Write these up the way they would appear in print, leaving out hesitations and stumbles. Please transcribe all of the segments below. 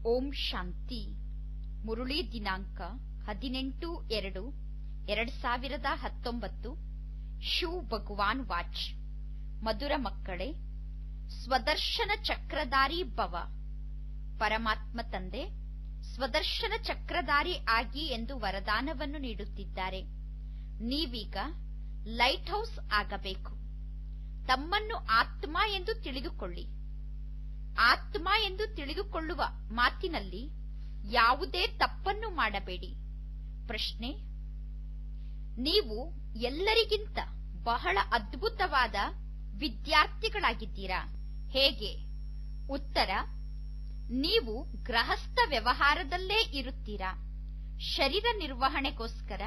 ಓಂ ಶಾಂತಿ. ಮುರುಳಿ ದಿನಾಂಕ 18/2/2019. ಶಿವ್ ಭಗವಾನ್ ವಾಚ್. ಮಧುರ ಮಕ್ಕಳೇ, ಸ್ವದರ್ಶನ ಚಕ್ರಧಾರಿ ಭವ. ಪರಮಾತ್ಮ ತಂದೆ ಸ್ವದರ್ಶನ ಚಕ್ರಧಾರಿ ಆಗಿ ಎಂದು ವರದಾನವನ್ನು ನೀಡುತ್ತಿದ್ದಾರೆ. ನೀವೀಗ ಲೈಟ್ ಹೌಸ್ ಆಗಬೇಕು. ತಮ್ಮನ್ನು ಆತ್ಮ ಎಂದು ತಿಳಿದುಕೊಳ್ಳಿ. ಆತ್ಮ ಎಂದು ತಿಳಿದುಕೊಳ್ಳುವ ಮಾತಿನಲ್ಲಿ ಯಾವುದೇ ತಪ್ಪನ್ನು ಮಾಡಬೇಡಿ. ಪ್ರಶ್ನೆ: ನೀವು ಎಲ್ಲರಿಗಿಂತ ಬಹಳ ಅದ್ಭುತವಾದ ವಿದ್ಯಾರ್ಥಿಗಳಾಗಿದ್ದೀರಾ, ಹೇಗೆ? ಉತ್ತರ: ನೀವು ಗೃಹಸ್ಥ ವ್ಯವಹಾರದಲ್ಲೇ ಇರುತ್ತೀರಾ. ಶರೀರ ನಿರ್ವಹಣೆಗೋಸ್ಕರ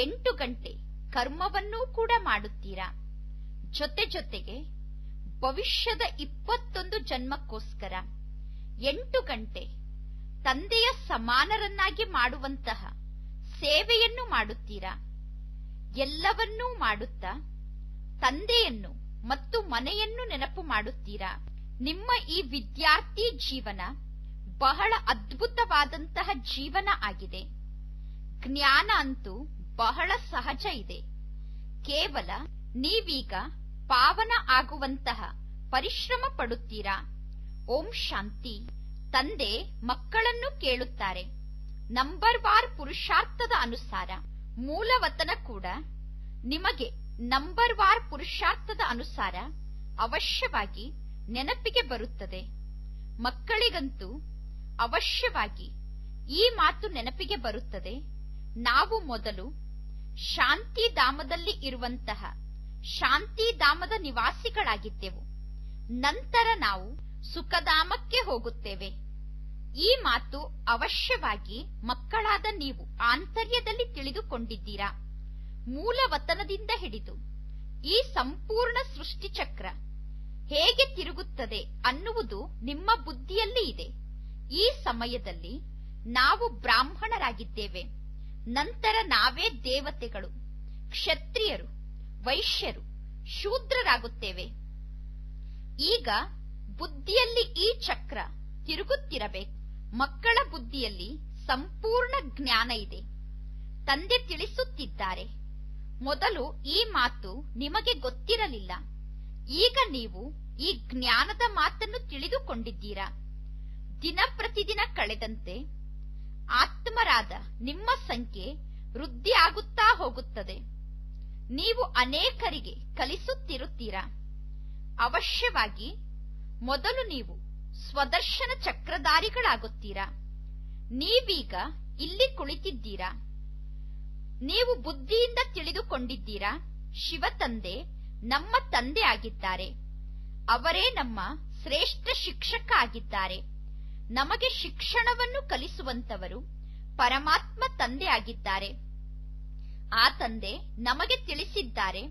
8 ಗಂಟೆ ಕರ್ಮವನ್ನೂ ಕೂಡ ಮಾಡುತ್ತೀರಾ. ಜೊತೆಗೆ ಭವಿಷ್ಯದ 21 ಜನ್ಮಕ್ಕೋಸ್ಕರ 8 ಗಂಟೆ ತಂದೆಯ ಸಮಾನರನ್ನಾಗಿ ಮಾಡುವಂತಹ ಸೇವೆಯನ್ನು ಮಾಡುತ್ತೀರಾ. ಎಲ್ಲವನ್ನೂ ಮಾಡುತ್ತಾ ತಂದೆಯನ್ನು ಮತ್ತು ಮನೆಯನ್ನು ನೆನಪು ಮಾಡುತ್ತೀರಾ. ನಿಮ್ಮ ಈ ವಿದ್ಯಾರ್ಥಿ ಜೀವನ ಬಹಳ ಅದ್ಭುತವಾದಂತಹ ಜೀವನ ಆಗಿದೆ. ಜ್ಞಾನ ಅಂತೂ ಬಹಳ ಸಹಜ ಇದೆ. ಕೇವಲ ನೀವೀಗ ಪಾವನ ಆಗುವಂತಹ ಪರಿಶ್ರಮ ಪಡುತ್ತೀರಾ. ಓಂ ಶಾಂತಿ. ತಂದೆ ಮಕ್ಕಳನ್ನು ಕೇಳುತ್ತಾರೆ, ನಂಬರ್ ವಾರ್ ಪುರುಷಾರ್ಥದ ಅನುಸಾರ ಮೂಲವತನ ಕೂಡ ನಿಮಗೆ ನಂಬರ್ ವಾರ್ ಪುರುಷಾರ್ಥದ ಅನುಸಾರ ಅವಶ್ಯವಾಗಿ ನೆನಪಿಗೆ ಬರುತ್ತದೆ. ಮಕ್ಕಳಿಗಂತೂ ಅವಶ್ಯವಾಗಿ ಈ ಮಾತು ನೆನಪಿಗೆ ಬರುತ್ತದೆ, ನಾವು ಮೊದಲು ಶಾಂತಿಧಾಮದಲ್ಲಿ ಇರುವಂತಹ ಶಾಂತಿಧಾಮದ ನಿವಾಸಿಗಳಾಗಿದ್ದೆವು, ನಂತರ ನಾವು ಸುಖಧಾಮಕ್ಕೆ ಹೋಗುತ್ತೇವೆ. ಈ ಮಾತು ಅವಶ್ಯವಾಗಿ ಮಕ್ಕಳಾದ ನೀವು ಆಂತರ್ಯದಲ್ಲಿ ತಿಳಿದುಕೊಂಡಿದ್ದೀರಾ. ಮೂಲವತನದಿಂದ ಹಿಡಿದು ಈ ಸಂಪೂರ್ಣ ಸೃಷ್ಟಿಚಕ್ರ ಹೇಗೆ ತಿರುಗುತ್ತದೆ ಅನ್ನುವುದು ನಿಮ್ಮ ಬುದ್ಧಿಯಲ್ಲಿ ಇದೆ. ಈ ಸಮಯದಲ್ಲಿ ನಾವು ಬ್ರಾಹ್ಮಣರಾಗಿದ್ದೇವೆ, ನಂತರ ನಾವೇ ದೇವತೆಗಳು, ಕ್ಷತ್ರಿಯರು, ವೈಶ್ಯರು, ಶೂದ್ರರಾಗುತ್ತೇವೆ. ಈಗ ಬುದ್ಧಿಯಲ್ಲಿ ಈ ಚಕ್ರ ತಿರುಗುತ್ತಿರಬೇಕು. ಮಕ್ಕಳ ಬುದ್ಧಿಯಲ್ಲಿ ಸಂಪೂರ್ಣ ಜ್ಞಾನ ಇದೆ. ತಂದೆ ತಿಳಿಸುತ್ತಿದ್ದಾರೆ, ಮೊದಲು ಈ ಮಾತು ನಿಮಗೆ ಗೊತ್ತಿರಲಿಲ್ಲ, ಈಗ ನೀವು ಈ ಜ್ಞಾನದ ಮಾತನ್ನು ತಿಳಿದುಕೊಂಡಿದ್ದೀರಾ. ದಿನ ಪ್ರತಿದಿನ ಕಳೆದಂತೆ ಆತ್ಮರಾದ ನಿಮ್ಮ ಸಂಖ್ಯೆ ವೃದ್ಧಿ ಆಗುತ್ತಾ ಹೋಗುತ್ತದೆ. ನೀವು ಅನೇಕರಿಗೆ ಕಲಿಸುತ್ತಿರುತ್ತೀರಾ. ಅವಶ್ಯವಾಗಿ ಮೊದಲು ನೀವು ಸ್ವದರ್ಶನ ಚಕ್ರಧಾರಿಗಳಾಗುತ್ತೀರಾ. ನೀವೀಗ ಇಲ್ಲಿ ಕುಳಿತಿದ್ದೀರಾ. ನೀವು ಬುದ್ಧಿಯಿಂದ ತಿಳಿದುಕೊಂಡಿದ್ದೀರಾ, ಶಿವ ತಂದೆ ನಮ್ಮ ತಂದೆ ಆಗಿದ್ದಾರೆ, ಅವರೇ ನಮ್ಮ ಶ್ರೇಷ್ಠ ಶಿಕ್ಷಕ ಆಗಿದ್ದಾರೆ. ನಮಗೆ ಶಿಕ್ಷಣವನ್ನು ಕಲಿಸುವಂತವರು ಪರಮಾತ್ಮ ತಂದೆ ಆಗಿದ್ದಾರೆ. ಆ ತಂದೆ ನಮಗೆ ತಿಳಿಸಿದ್ದಾರೆ,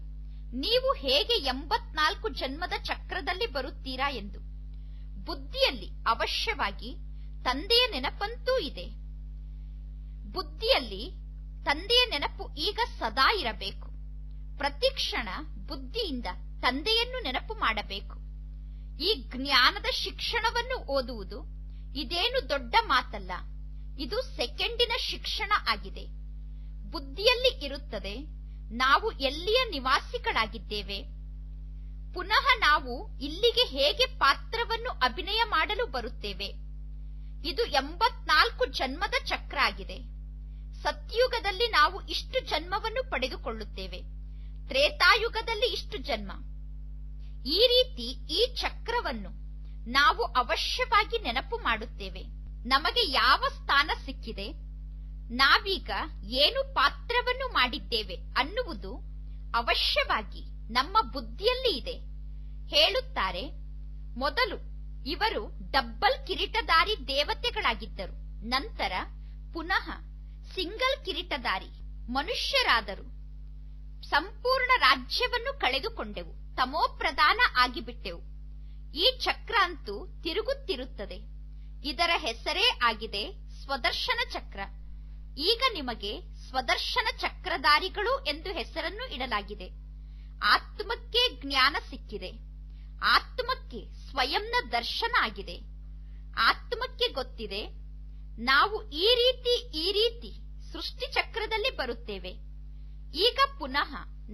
ನೀವು ಹೇಗೆ 84 ಜನ್ಮದ ಚಕ್ರದಲ್ಲಿ ಬರುತ್ತೀರಾ ಎಂದು. ಬುದ್ಧಿಯಲ್ಲಿ ಅವಶ್ಯವಾಗಿ ತಂದೆಯ ನೆನಪಂತೂ ಇದೆ. ಬುದ್ಧಿಯಲ್ಲಿ ತಂದೆಯ ನೆನಪು ಈಗ ಸದಾ ಇರಬೇಕು. ಪ್ರತಿಕ್ಷಣ ಬುದ್ಧಿಯಿಂದ ತಂದೆಯನ್ನು ನೆನಪು ಮಾಡಬೇಕು. ಈ ಜ್ಞಾನದ ಶಿಕ್ಷಣವನ್ನು ಓದುವುದು ಇದೇನು ದೊಡ್ಡ ಮಾತಲ್ಲ, ಇದು ಸೆಕೆಂಡಿನ ಶಿಕ್ಷಣ ಆಗಿದೆ. ಬುದ್ಧಿಯಲ್ಲಿ ಇರುತ್ತದೆ, ನಾವು ಎಲ್ಲಿಯ ನಿವಾಸಿಗಳಾಗಿದ್ದೇವೆ, ಪುನಃ ನಾವು ಇಲ್ಲಿಗೆ ಹೇಗೆ ಪಾತ್ರವನ್ನು ಅಭಿನಯ ಮಾಡಲು ಬರುತ್ತೇವೆ. ಇದು 84 ಜನ್ಮದ ಚಕ್ರ ಆಗಿದೆ. ಸತ್ಯುಗದಲ್ಲಿ ನಾವು ಇಷ್ಟು ಜನ್ಮವನ್ನು ಪಡೆದುಕೊಳ್ಳುತ್ತೇವೆ, ತ್ರೇತಾಯುಗದಲ್ಲಿ ಇಷ್ಟು ಜನ್ಮ. ಈ ರೀತಿ ಈ ಚಕ್ರವನ್ನು ನಾವು ಅವಶ್ಯವಾಗಿ ನೆನಪು ಮಾಡುತ್ತೇವೆ. ನಮಗೆ ಯಾವ ಸ್ಥಾನ ಸಿಕ್ಕಿದೆ, ನಾವೀಗ ಏನು ಪಾತ್ರವನ್ನು ಮಾಡಿದ್ದೇವೆ ಅನ್ನುವುದು ಅವಶ್ಯವಾಗಿ ನಮ್ಮ ಬುದ್ಧಿಯಲ್ಲಿ ಇದೆ. ಹೇಳುತ್ತಾರೆ, ಮೊದಲು ಇವರು ಡಬ್ಬಲ್ ಕಿರೀಟಧಾರಿ ದೇವತೆಗಳಾಗಿದ್ದರು, ನಂತರ ಪುನಃ ಸಿಂಗಲ್ ಕಿರೀಟಧಾರಿ ಮನುಷ್ಯರಾದರು. ಸಂಪೂರ್ಣ ರಾಜ್ಯವನ್ನು ಕಳೆದುಕೊಂಡೆವು, ತಮೋಪ್ರಧಾನ ಆಗಿಬಿಟ್ಟೆವು. ಈ ಚಕ್ರ ಅಂತೂ ತಿರುಗುತ್ತಿರುತ್ತದೆ. ಇದರ ಹೆಸರೇ ಆಗಿದೆ ಸ್ವದರ್ಶನ ಚಕ್ರ. ಈಗ ನಿಮಗೆ ಸ್ವದರ್ಶನ ಚಕ್ರಧಾರಿಗಳು ಎಂದು ಹೆಸರನ್ನು ಇಡಲಾಗಿದೆ. ಆತ್ಮಕ್ಕೆ ಜ್ಞಾನ ಸಿಕ್ಕಿದೆ. ಆತ್ಮಕ್ಕೆ ಸ್ವಯಂನ ದರ್ಶನ ಆಗಿದೆ. ಆತ್ಮಕ್ಕೆ ಗೊತ್ತಿದೆ ಗೊತ್ತಿದೆ, ನಾವು ಈ ರೀತಿ ಸೃಷ್ಟಿ ಚಕ್ರದಲ್ಲಿ ಬರುತ್ತೇವೆ. ಈಗ ಪುನಃ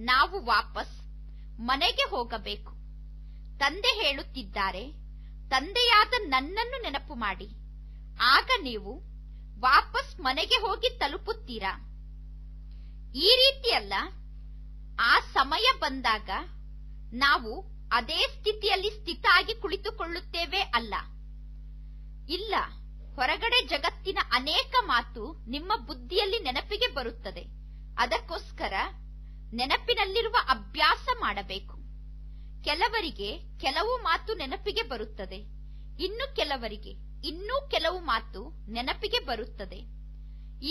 ನಾವು ವಾಪಸ್ ಮನೆಗೆ ಹೋಗಬೇಕು. ತಂದೆ ಹೇಳುತ್ತಿದ್ದಾರೆ, ತಂದೆಯಾದ ನನ್ನನ್ನು ನೆನಪು ಮಾಡಿ, ಆಗ ನೀವು ವಾಪಸ್ ಮನೆಗೆ ಹೋಗಿ ತಲುಪುತ್ತೀರಾ. ಈ ರೀತಿಯಲ್ಲ, ಆ ಸಮಯ ಬಂದಾಗ ನಾವು ಅದೇ ಸ್ಥಿತಿಯಲ್ಲಿ ಸ್ಥಿತಾಗಿ ಕುಳಿತುಕೊಳ್ಳುತ್ತೇವೆ ಅಲ್ಲ. ಇಲ್ಲ, ಹೊರಗಡೆ ಜಗತ್ತಿನ ಅನೇಕ ಮಾತು ನಿಮ್ಮ ಬುದ್ಧಿಯಲ್ಲಿ ನೆನಪಿಗೆ ಬರುತ್ತದೆ. ಅದಕ್ಕೋಸ್ಕರ ನೆನಪಿನಲ್ಲಿರುವ ಅಭ್ಯಾಸ ಮಾಡಬೇಕು. ಕೆಲವರಿಗೆ ಕೆಲವು ಮಾತು ನೆನಪಿಗೆ ಬರುತ್ತದೆ, ಇನ್ನು ಕೆಲವರಿಗೆ ಇನ್ನೂ ಕೆಲವು ಮಾತು ನೆನಪಿಗೆ ಬರುತ್ತದೆ.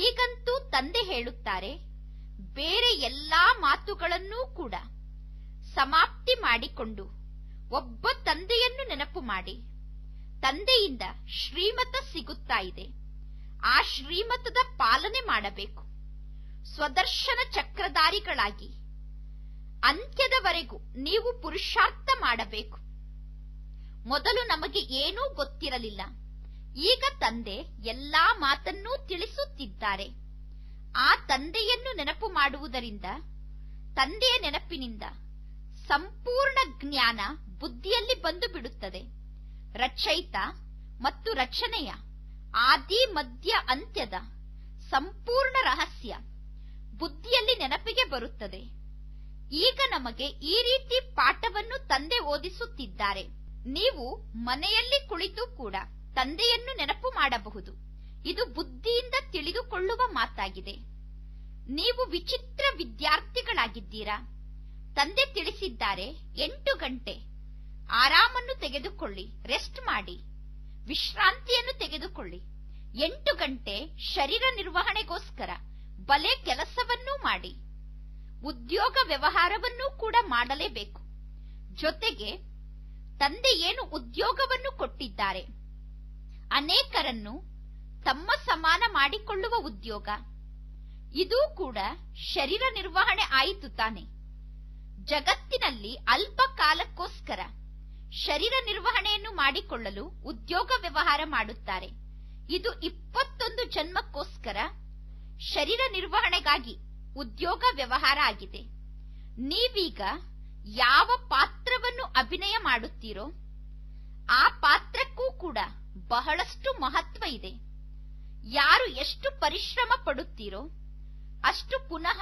ಈಗಂತೂ ತಂದೆ ಹೇಳುತ್ತಾರೆ, ಬೇರೆ ಎಲ್ಲಾ ಮಾತುಗಳನ್ನೂ ಕೂಡ ಸಮಾಪ್ತಿ ಮಾಡಿಕೊಂಡು ಒಬ್ಬ ತಂದೆಯನ್ನು ನೆನಪು ಮಾಡಿ. ತಂದೆಯಿಂದ ಶ್ರೀಮತ ಸಿಗುತ್ತಾ ಇದೆ, ಆ ಶ್ರೀಮತದ ಪಾಲನೆ ಮಾಡಬೇಕು. ಸ್ವದರ್ಶನ ಚಕ್ರಧಾರಿಗಳಾಗಿ ಅಂತ್ಯದವರೆಗೂ ನೀವು ಪುರುಷಾರ್ಥ ಮಾಡಬೇಕು. ಮೊದಲು ನಮಗೆ ಏನೂ ಗೊತ್ತಿರಲಿಲ್ಲ, ಈಗ ತಂದೆ ಎಲ್ಲಾ ಮಾತನ್ನೂ ತಿಳಿಸುತ್ತಿದ್ದಾರೆ. ಆ ತಂದೆಯನ್ನು ನೆನಪು ಮಾಡುವುದರಿಂದ, ತಂದೆಯ ನೆನಪಿನಿಂದ ಸಂಪೂರ್ಣ ಜ್ಞಾನ ಬುದ್ಧಿಯಲ್ಲಿ ಬಂದು ಬಿಡುತ್ತದೆ. ರಚಯಿತ ಮತ್ತು ರಚನೆಯ ಆದಿ ಮಧ್ಯ ಅಂತ್ಯದ ಸಂಪೂರ್ಣ ರಹಸ್ಯ ಬುದ್ಧಿಯಲ್ಲಿ ನೆನಪಿಗೆ ಬರುತ್ತದೆ. ಈಗ ನಮಗೆ ಈ ರೀತಿ ಪಾಠವನ್ನು ತಂದೆ ಓದಿಸುತ್ತಿದ್ದಾರೆ. ನೀವು ಮನೆಯಲ್ಲಿ ಕುಳಿತು ಕೂಡ ತಂದೆಯನ್ನು ನೆನಪು ಮಾಡಬಹುದು. ಇದು ಬುದ್ಧಿಯಿಂದ ತಿಳಿದುಕೊಳ್ಳುವ ಮಾತಾಗಿದೆ. ನೀವು ವಿಚಿತ್ರ ವಿದ್ಯಾರ್ಥಿಗಳಾಗಿದ್ದೀರಾ. ತಂದೆ ತಿಳಿಸಿದ್ದಾರೆ, 8 ಗಂಟೆ ಆರಾಮನ್ನು ತೆಗೆದುಕೊಳ್ಳಿ, ರೆಸ್ಟ್ ಮಾಡಿ, ವಿಶ್ರಾಂತಿಯನ್ನು ತೆಗೆದುಕೊಳ್ಳಿ. 8 ಗಂಟೆ ಶರೀರ ನಿರ್ವಹಣೆಗೋಸ್ಕರ ಬಲೆ ಕೆಲಸವನ್ನೂ ಮಾಡಿ, ಉದ್ಯೋಗ ವ್ಯವಹಾರವನ್ನೂ ಕೂಡ ಮಾಡಲೇಬೇಕು. ಜೊತೆಗೆ ತಂದೆ ಏನು ಉದ್ಯೋಗವನ್ನು ಕೊಟ್ಟಿದ್ದಾರೆ, ಅನೇಕರನ್ನು ತಮ್ಮ ಸಮಾನ ಮಾಡಿಕೊಳ್ಳುವ ಉದ್ಯೋಗ, ಇದೂ ಕೂಡ ಶರೀರ ನಿರ್ವಹಣೆ ಆಯಿತು ತಾನೆ. ಜಗತ್ತಿನಲ್ಲಿ ಅಲ್ಪ ಕಾಲಕ್ಕೋಸ್ಕರ ಶರೀರ ನಿರ್ವಹಣೆಯನ್ನು ಮಾಡಿಕೊಳ್ಳಲು ಉದ್ಯೋಗ ವ್ಯವಹಾರ ಮಾಡುತ್ತಾರೆ. ಇದು 21 ಜನ್ಮಕ್ಕೋಸ್ಕರ ಶರೀರ ನಿರ್ವಹಣೆಗಾಗಿ ಉದ್ಯೋಗ ವ್ಯವಹಾರ ಆಗಿದೆ. ನೀವೀಗ ಯಾವ ಪಾತ್ರವನ್ನು ಅಭಿನಯ ಮಾಡುತ್ತೀರೋ ಆ ಪಾತ್ರಕ್ಕೂ ಕೂಡ ಬಹಳಷ್ಟು ಮಹತ್ವ ಇದೆ. ಯಾರು ಎಷ್ಟು ಪರಿಶ್ರಮ ಪಡುತ್ತೀರೋ ಅಷ್ಟು ಪುನಃ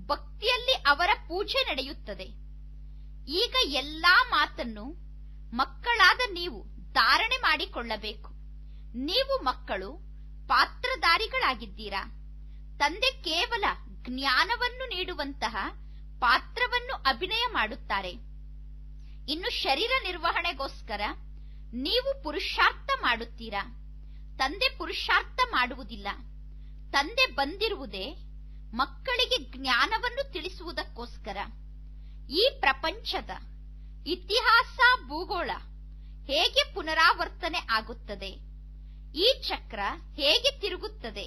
ಭಕ್ತಿಯಲ್ಲಿ ಅವರ ಪೂಜೆ ನಡೆಯುತ್ತದೆ. ಈಗ ಎಲ್ಲಾ ಮಾತನ್ನು ಮಕ್ಕಳಾದ ನೀವು ಧಾರಣೆ ಮಾಡಿಕೊಳ್ಳಬೇಕು. ನೀವು ಮಕ್ಕಳು ಪಾತ್ರಧಾರಿಗಳಾಗಿದ್ದೀರಾ. ತಂದೆ ಕೇವಲ ಜ್ಞಾನವನ್ನು ನೀಡುವಂತಹ ಪಾತ್ರವನ್ನು ಅಭಿನಯ ಮಾಡುತ್ತಾರೆ. ಇನ್ನು ಶರೀರ ನಿರ್ವಹಣೆಗೋಸ್ಕರ ನೀವು ಪುರುಷಾರ್ಥ ಮಾಡುತ್ತೀರಾ. ತಂದೆ ಪುರುಷಾರ್ಥ ಮಾಡುವುದಿಲ್ಲ. ತಂದೆ ಬಂದಿರುವುದೇ ಮಕ್ಕಳಿಗೆ ಜ್ಞಾನವನ್ನು ತಿಳಿಸುವುದಕ್ಕೋಸ್ಕರ. ಈ ಪ್ರಪಂಚದ ಇತಿಹಾಸ ಭೂಗೋಳ ಹೇಗೆ ಪುನರಾವರ್ತನೆ ಆಗುತ್ತದೆ, ಈ ಚಕ್ರ ಹೇಗೆ ತಿರುಗುತ್ತದೆ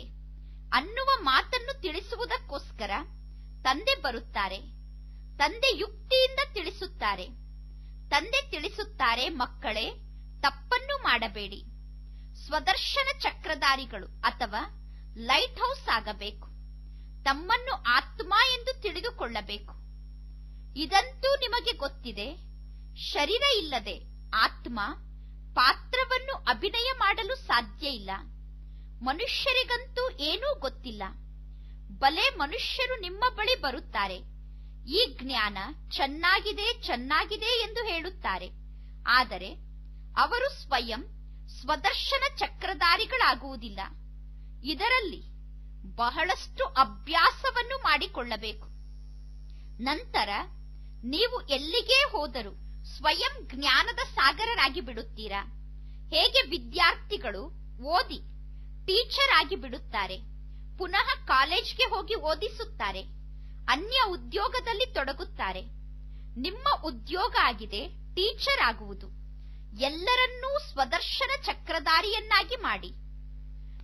ಅನ್ನುವ ಮಾತನ್ನು ತಿಳಿಸುವುದಕ್ಕೋಸ್ಕರ ತಂದೆ ಬರುತ್ತಾರೆ. ತಂದೆ ಯುಕ್ತಿಯಿಂದ ತಿಳಿಸುತ್ತಾರೆ. ತಂದೆ ತಿಳಿಸುತ್ತಾರೆ, ಮಕ್ಕಳೇ ತಪ್ಪನ್ನು ಮಾಡಬೇಡಿ. ಸ್ವದರ್ಶನ ಚಕ್ರಧಾರಿಗಳು ಅಥವಾ ಲೈಟ್ ಹೌಸ್ ಆಗಬೇಕು. ತಮ್ಮನ್ನು ಆತ್ಮ ಎಂದು ತಿಳಿದುಕೊಳ್ಳಬೇಕು. ಇದಂತೂ ನಿಮಗೆ ಗೊತ್ತಿದೆ. ಶರೀರ ಇಲ್ಲದೆ ಆತ್ಮ ಪಾತ್ರವನ್ನು ಅಭಿನಯ ಮಾಡಲು ಸಾಧ್ಯ ಇಲ್ಲ. ಮನುಷ್ಯರಿಗಂತೂ ಏನೂ ಗೊತ್ತಿಲ್ಲ. ಬಲೆ ಮನುಷ್ಯರು ನಿಮ್ಮ ಬಳಿ ಬರುತ್ತಾರೆ. ಈ ಜ್ಞಾನ ಚೆನ್ನಾಗಿದೆ ಚೆನ್ನಾಗಿದೆ ಎಂದು ಹೇಳುತ್ತಾರೆ. ಆದರೆ ಅವರು ಸ್ವಯಂ ಸ್ವದರ್ಶನ ಚಕ್ರಧಾರಿಗಳಾಗುವುದಿಲ್ಲ. ಇದರಲ್ಲಿ ಬಹಳಷ್ಟು ಅಭ್ಯಾಸವನ್ನು ಮಾಡಿಕೊಳ್ಳಬೇಕು. ನಂತರ ನೀವು ಎಲ್ಲಿಗೇ ಹೋದರೂ ಸ್ವಯಂ ಜ್ಞಾನದ ಸಾಗರರಾಗಿ ಬಿಡುತ್ತೀರಾ. ಹೇಗೆ ವಿದ್ಯಾರ್ಥಿಗಳು ಓದಿ ಟೀಚರ್ ಆಗಿ ಬಿಡುತ್ತಾರೆ, ಪುನಃ ಕಾಲೇಜ್ಗೆ ಹೋಗಿ ಓದಿಸುತ್ತಾರೆ, ಅನ್ಯ ಉದ್ಯೋಗದಲ್ಲಿ ತೊಡಗುತ್ತಾರೆ. ನಿಮ್ಮ ಉದ್ಯೋಗ ಆಗಿದೆ ಟೀಚರ್ ಆಗುವುದು. ಎಲ್ಲರನ್ನೂ ಸ್ವದರ್ಶನ ಚಕ್ರಧಾರಿಯನ್ನಾಗಿ ಮಾಡಿ.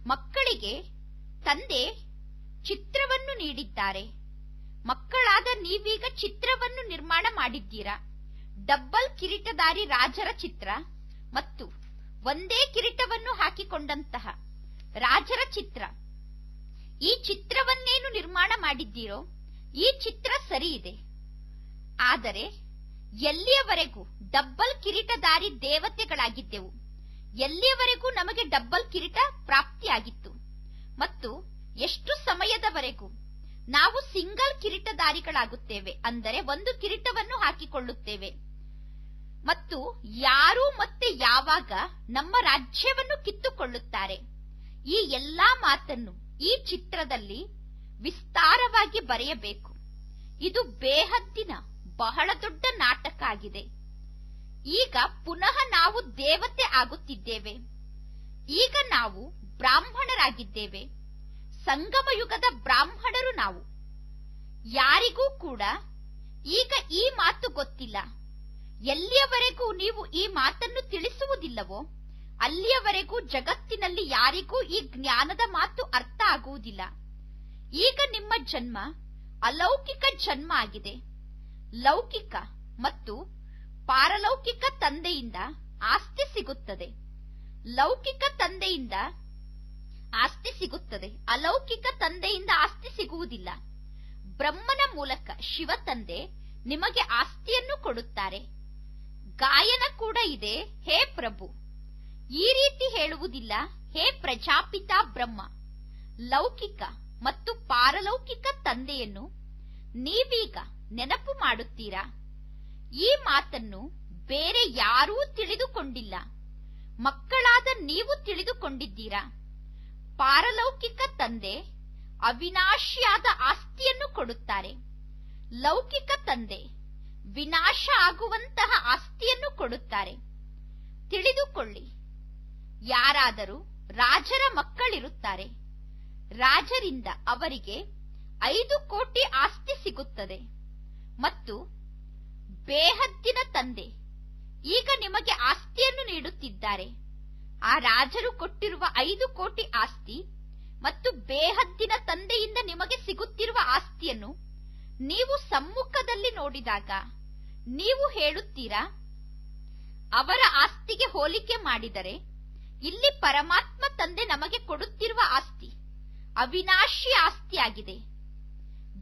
ಮಕ್ಕಳಿಗೆ ತಂದೆ ಚಿತ್ರವನ್ನು ನೀಡಿದ್ದಾರೆ. ಮಕ್ಕಳಾದ ನೀವೀಗ ಚಿತ್ರವನ್ನು ನಿರ್ಮಾಣ ಮಾಡಿದ್ದೀರಾ. ಡಬ್ಬಲ್ ಕಿರೀಟಧಾರಿ ರಾಜರ ಚಿತ್ರ ಮತ್ತು ಒಂದೇ ಕಿರೀಟವನ್ನು ಹಾಕಿಕೊಂಡಂತಹ ರಾಜರ ಚಿತ್ರ. ಈ ಚಿತ್ರವನ್ನೇನು ನಿರ್ಮಾಣ ಮಾಡಿದ್ದೀರೋ ಈ ಚಿತ್ರ ಸರಿ ಇದೆ. ಆದರೆ ಎಲ್ಲಿಯವರೆಗೂ ಡಬ್ಬಲ್ ಕಿರೀಟಧಾರಿ ದೇವತೆಗಳಾಗಿದ್ದೆವು, ಎಲ್ಲಿಯವರೆಗೂ ನಮಗೆ ಡಬ್ಬಲ್ ಕಿರೀಟ ಪ್ರಾಪ್ತಿಯಾಗಿತ್ತು, ಮತ್ತು ಎಷ್ಟು ಸಮಯದವರೆಗೂ ನಾವು ಸಿಂಗಲ್ ಕಿರೀಟಧಾರಿಗಳಾಗುತ್ತೇವೆ, ಅಂದರೆ ಒಂದು ಕಿರೀಟವನ್ನು ಹಾಕಿಕೊಳ್ಳುತ್ತೇವೆ, ಮತ್ತು ಯಾರು ಮತ್ತೆ ಯಾವಾಗ ನಮ್ಮ ರಾಜ್ಯವನ್ನು ಕಿತ್ತುಕೊಳ್ಳುತ್ತಾರೆ, ಈ ಎಲ್ಲಾ ಮಾತನ್ನು ಈ ಚಿತ್ರದಲ್ಲಿ ವಿಸ್ತಾರವಾಗಿ ಬರೆಯಬೇಕು. ಇದು ಬೇಹದ್ದಿನ ಬಹಳ ದೊಡ್ಡ ನಾಟಕ ಆಗಿದೆ. ಈಗ ಪುನಃ ನಾವು ದೇವತೆ ಆಗುತ್ತಿದ್ದೇವೆ. ಈಗ ನಾವು ಬ್ರಾಹ್ಮಣರಾಗಿದ್ದೇವೆ, ಸಂಗಮ ಯುಗದ ಬ್ರಾಹ್ಮಣರು ನಾವು. ಯಾರಿಗೂ ಕೂಡ ಈಗ ಈ ಮಾತು ಗೊತ್ತಿಲ್ಲ. ಎಲ್ಲಿಯವರೆಗೂ ನೀವು ಈ ಮಾತನ್ನು ತಿಳಿಸುವುದಿಲ್ಲವೋ ಅಲ್ಲಿಯವರೆಗೂ ಜಗತ್ತಿನಲ್ಲಿ ಯಾರಿಗೂ ಈ ಜ್ಞಾನದ ಮಾತು ಅರ್ಥ ಆಗುವುದಿಲ್ಲ. ಈಗ ನಿಮ್ಮ ಜನ್ಮ ಅಲೌಕಿಕ ಜನ್ಮ ಆಗಿದೆ. ಲೌಕಿಕ ಮತ್ತು ಪಾರಲೌಕಿಕ ತಂದೆಯಿಂದ ಆಸ್ತಿ ಸಿಗುತ್ತದೆ. ಲೌಕಿಕ ತಂದೆಯಿಂದ ಆಸ್ತಿ ಸಿಗುತ್ತದೆ, ಅಲೌಕಿಕ ತಂದೆಯಿಂದ ಆಸ್ತಿ ಸಿಗುವುದಿಲ್ಲ. ಬ್ರಹ್ಮನ ಮೂಲಕ ಶಿವ ತಂದೆ ನಿಮಗೆ ಆಸ್ತಿಯನ್ನು ಕೊಡುತ್ತಾರೆ. ಗಾಯನ ಕೂಡ ಇದೆ, ಹೇ ಪ್ರಭು. ಈ ರೀತಿ ಹೇಳುವುದಿಲ್ಲ, ಹೇ ಪ್ರಜಾಪಿತ ಬ್ರಹ್ಮ. ಲೌಕಿಕ ಮತ್ತು ಪಾರಲೌಕಿಕ ತಂದೆಯನ್ನು ನೀವೀಗ ನೆನಪು ಮಾಡುತ್ತೀರಾ. ಈ ಮಾತನ್ನು ಬೇರೆ ಯಾರೂ ತಿಳಿದುಕೊಂಡಿಲ್ಲ. ಮಕ್ಕಳಾದ ನೀವು ತಿಳಿದುಕೊಂಡಿದ್ದೀರಾ. ಪಾರಲೌಕಿಕ ತಂದೆ ಅವಿನಾಶಿಯಾದ ಆಸ್ತಿಯನ್ನು ಕೊಡುತ್ತಾರೆ. ಲೌಕಿಕ ತಂದೆ ವಿನಾಶ ಆಗುವಂತಹ ಆಸ್ತಿಯನ್ನು ಕೊಡುತ್ತಾರೆ. ತಿಳಿದುಕೊಳ್ಳಿ, ಯಾರಾದರೂ ರಾಜರ ಮಕ್ಕಳಿರುತ್ತಾರೆ, ರಾಜರಿಂದ ಅವರಿಗೆ 5 ಕೋಟಿ ಆಸ್ತಿ ಸಿಗುತ್ತದೆ. ಮತ್ತು ಬೇಹದ್ದಿನ ತಂದೆ ಈಗ ನಿಮಗೆ ಆಸ್ತಿಯನ್ನು ನೀಡುತ್ತಿದ್ದಾರೆ. ಆ ರಾಜರು ಕೊಟ್ಟಿರುವ 5 ಕೋಟಿ ಆಸ್ತಿ ಮತ್ತು ಬೇಹದ್ದಿನ ತಂದೆಯಿಂದ ನಿಮಗೆ ಸಿಗುತ್ತಿರುವ ಆಸ್ತಿಯನ್ನು ನೀವು ಸಮ್ಮುಖದಲ್ಲಿ ನೋಡಿದಾಗ ನೀವು ಹೇಳುತ್ತೀರಾ, ಅವರ ಆಸ್ತಿಗೆ ಹೋಲಿಕೆ ಮಾಡಿದರೆ ಇಲ್ಲಿ ಪರಮಾತ್ಮ ತಂದೆ ನಮಗೆ ಕೊಡುತ್ತಿರುವ ಆಸ್ತಿ ಅವಿನಾಶಿ ಆಸ್ತಿಯಾಗಿದೆ.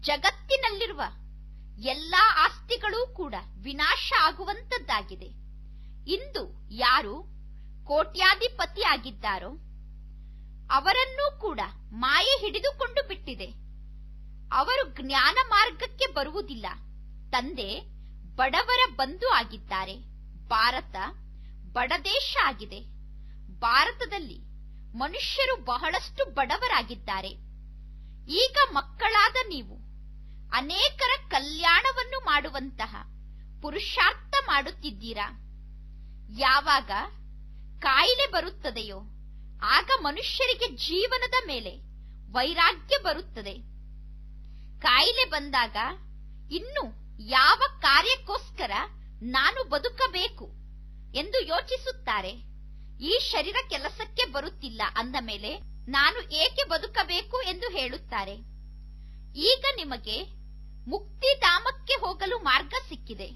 ಜಗತ್ತಿನಲ್ಲಿರುವ ಎಲ್ಲಾ ಆಸ್ತಿಗಳೂ ಕೂಡ ವಿನಾಶ ಆಗುವಂತದ್ದಾಗಿದೆ. ಇಂದು ಯಾರು ಕೋಟ್ಯಾಧಿಪತಿ ಆಗಿದ್ದಾರೋ ಅವರನ್ನೂ ಕೂಡ ಮಾಯೆ ಹಿಡಿದುಕೊಂಡು ಬಿಟ್ಟಿದೆ. ಅವರು ಜ್ಞಾನ ಮಾರ್ಗಕ್ಕೆ ಬರುವುದಿಲ್ಲ. ತಂದೆ ಬಡವರ ಬಂಧು ಆಗಿದ್ದಾರೆ. ಭಾರತ ಬಡದೇಶ ಆಗಿದೆ. ಭಾರತದಲ್ಲಿ ಮನುಷ್ಯರು ಬಹಳಷ್ಟು ಬಡವರಾಗಿದ್ದಾರೆ. ಈಗ ಮಕ್ಕಳಾದ ನೀವು ಅನೇಕರ ಕಲ್ಯಾಣವನ್ನು ಮಾಡುವಂತಹ ಪುರುಷಾರ್ಥ ಮಾಡುತ್ತಿದ್ದೀರಾ. ಯಾವಾಗ ಕಾಯಿಲೆ ಬರುತ್ತದೆಯೋ ಆಗ ಮನುಷ್ಯರಿಗೆ ಜೀವನದ ಮೇಲೆ ವೈರಾಗ್ಯ ಬರುತ್ತದೆ. ಕಾಯಿಲೆ ಬಂದಾಗ ಇನ್ನು ಯಾವ ಕಾರ್ಯಕ್ಕೋಸ್ಕರ ನಾನು ಬದುಕಬೇಕು ಎಂದು ಯೋಚಿಸುತ್ತಾರೆ. ಈ ಶರೀರ ಕೆಲಸಕ್ಕೆ ಬರುತ್ತಿಲ್ಲ ಅಂದ ಮೇಲೆ ನಾನು ಏಕೆ ಬದುಕಬೇಕು ಎಂದು ಹೇಳುತ್ತಾರೆ. ಈಗ ನಿಮಗೆ ಮುಕ್ತಿಧಾಮಕ್ಕೆ ಹೋಗಲು ಮಾರ್ಗ ಸಿಕ್ಕಿದೆ.